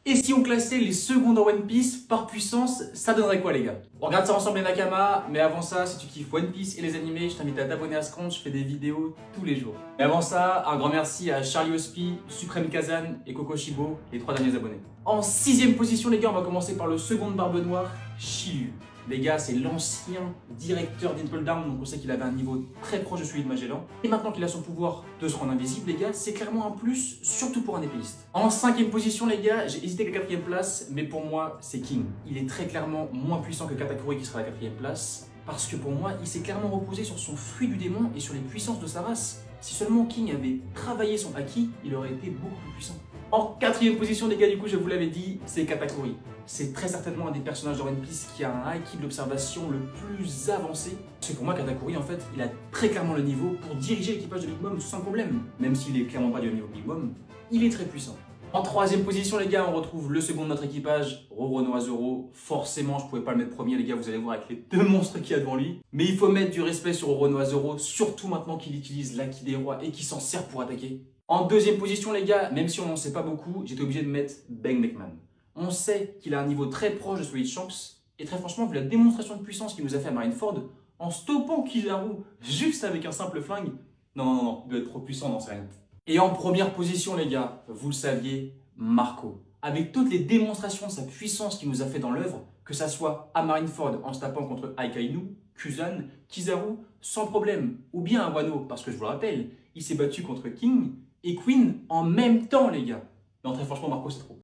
Et si on classait les secondes en One Piece par puissance, ça donnerait quoi les gars? On regarde ça ensemble les Nakama, mais avant ça, si tu kiffes One Piece et les animés, je t'invite à t'abonner à ce compte, je fais des vidéos tous les jours. Et avant ça, un grand merci à Charlie Hospi, Supreme Kazan et Koko Shibo, les 3 derniers abonnés. En 6ème position les gars, on va commencer par le second Barbe Noire, Shiryu. Les gars, c'est l'ancien directeur d'Impel Down, donc on sait qu'il avait un niveau très proche de celui de Magellan. Et maintenant qu'il a son pouvoir de se rendre invisible, les gars, c'est clairement un plus, surtout pour un épéiste. En 5ème position, les gars, j'ai hésité avec la 4ème place, mais pour moi, c'est King. Il est très clairement moins puissant que Katakuri qui sera à la 4ème place, parce que pour moi, il s'est clairement reposé sur son fruit du démon et sur les puissances de sa race. Si seulement King avait travaillé son Haki, il aurait été beaucoup plus puissant. En 4ème position, les gars, du coup, je vous l'avais dit, c'est Katakuri. C'est très certainement un des personnages de One Piece qui a un Haki de l'observation le plus avancé. Parce que pour moi, Katakuri, en fait, il a très clairement le niveau pour diriger l'équipage de Big Mom sans problème. Même s'il est clairement pas du niveau de Big Mom, il est très puissant. En 3ème position, les gars, on retrouve le second de notre équipage, Roronoa Zoro. Forcément, je pouvais pas le mettre premier, les gars, vous allez voir avec les deux monstres qu'il y a devant lui. Mais il faut mettre du respect sur Roronoa Zoro, surtout maintenant qu'il utilise l'Haki des rois et qu'il s'en sert pour attaquer. En 2ème position, les gars, même si on n'en sait pas beaucoup, j'étais obligé de mettre Bang McMahon. On sait qu'il a un niveau très proche de celui de Shanks, et très franchement, vu la démonstration de puissance qu'il nous a fait à Marineford, en stoppant Kizaru juste avec un simple flingue, non, il doit être trop puissant, non, c'est rien. Et en première position, les gars, vous le saviez, Marco. Avec toutes les démonstrations de sa puissance qu'il nous a fait dans l'œuvre, que ça soit à Marineford en se tapant contre Akainu, Kuzan, Kizaru, sans problème, ou bien à Wano, parce que je vous le rappelle, il s'est battu contre King et Queen en même temps, les gars. Non, très franchement, Marco, c'est trop.